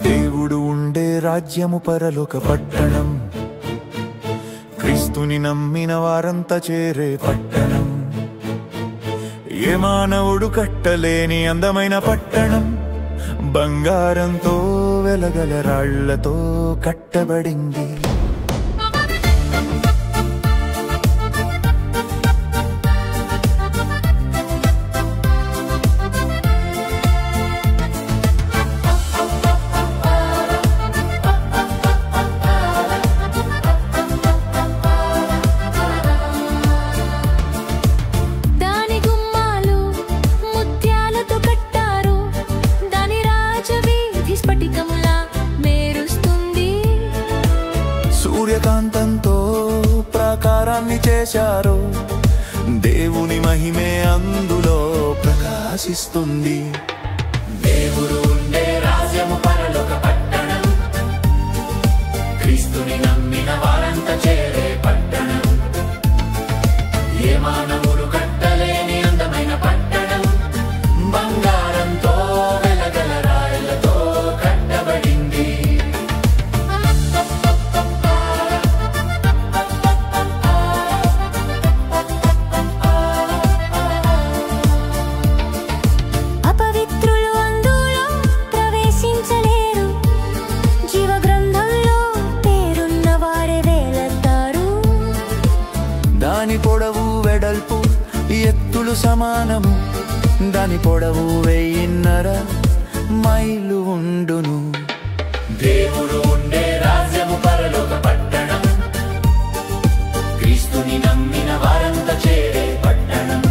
దేవుడు ఉండే రాజ్యము పరలోక పట్టణం, క్రీస్తుని నమ్మిన వారంతా చేరే పట్టణం. ఏ మానవుడు కట్టలేని అందమైన పట్టణం, బంగారంతో వెలగల రాళ్లతో కట్టబడింది. సూర్యకాంతంతో ప్రాకారాన్ని చేశారు, దేవుని మహిమే అందులో ప్రకాశిస్తుంది. దేవుడు ఉండే రాజ్యము పరలోక పట్టణం, క్రీస్తుని నమ్మిన వారంతా చేరే పట్టణం. ఏ మానవుడు కట్టలేని అందమైన పట్టణం, బంగారంతో వెలగల రాయలతో కట్టబడింది. దాని పొడవు వెడల్పు ఎత్తులు సమానము, దాని పొడవు 1000 మైళ్ళు ఉండును. దేవుడు ఉండే రాజ్యము పరలోక పట్టణం, క్రీస్తుని నమ్మిన వారంతా చేరే పట్టణం.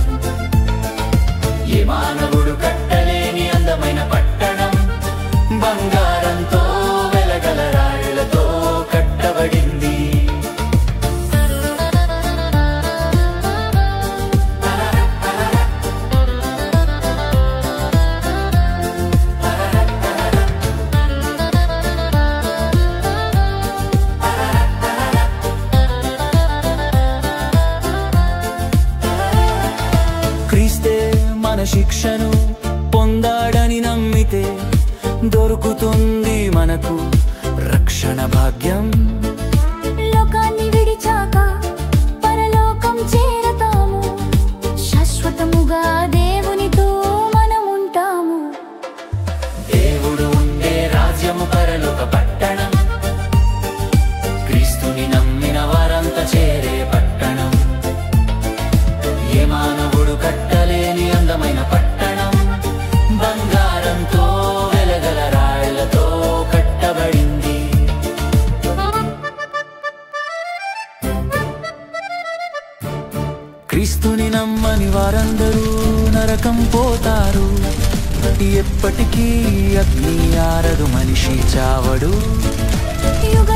ఏ మానవుడు కట్టలేని అందమైన పట్టణం, బంగారంతో వెలగల రాళ్లతో కట్టబడింది. క్రీస్తే మన శిక్షను పొందాడని నమ్మితే దొరుకుతుంది మనకు రక్షణ భాగ్యం. లోకాన్ని విడిచాక పరలోకం చేరతాము, శాశ్వతముగా దేవునితో మనం ఉంటాము. దేవుడు ఉండే రాజ్యము పరలోక పట్టణం, క్రీస్తుని నమ్మిన వారంతా చేరే పట్టణం. ఏ మానవుడు కట్టలేని అందమైన పట్టణం, బంగారంతో వెలగల రాళ్లతో కట్టబడింది. క్రీస్తుని నమ్మని వారందరూ నరకం పోతారు, ఎప్పటికీ అగ్ని ఆరదు, మనిషి చావడు. యుగ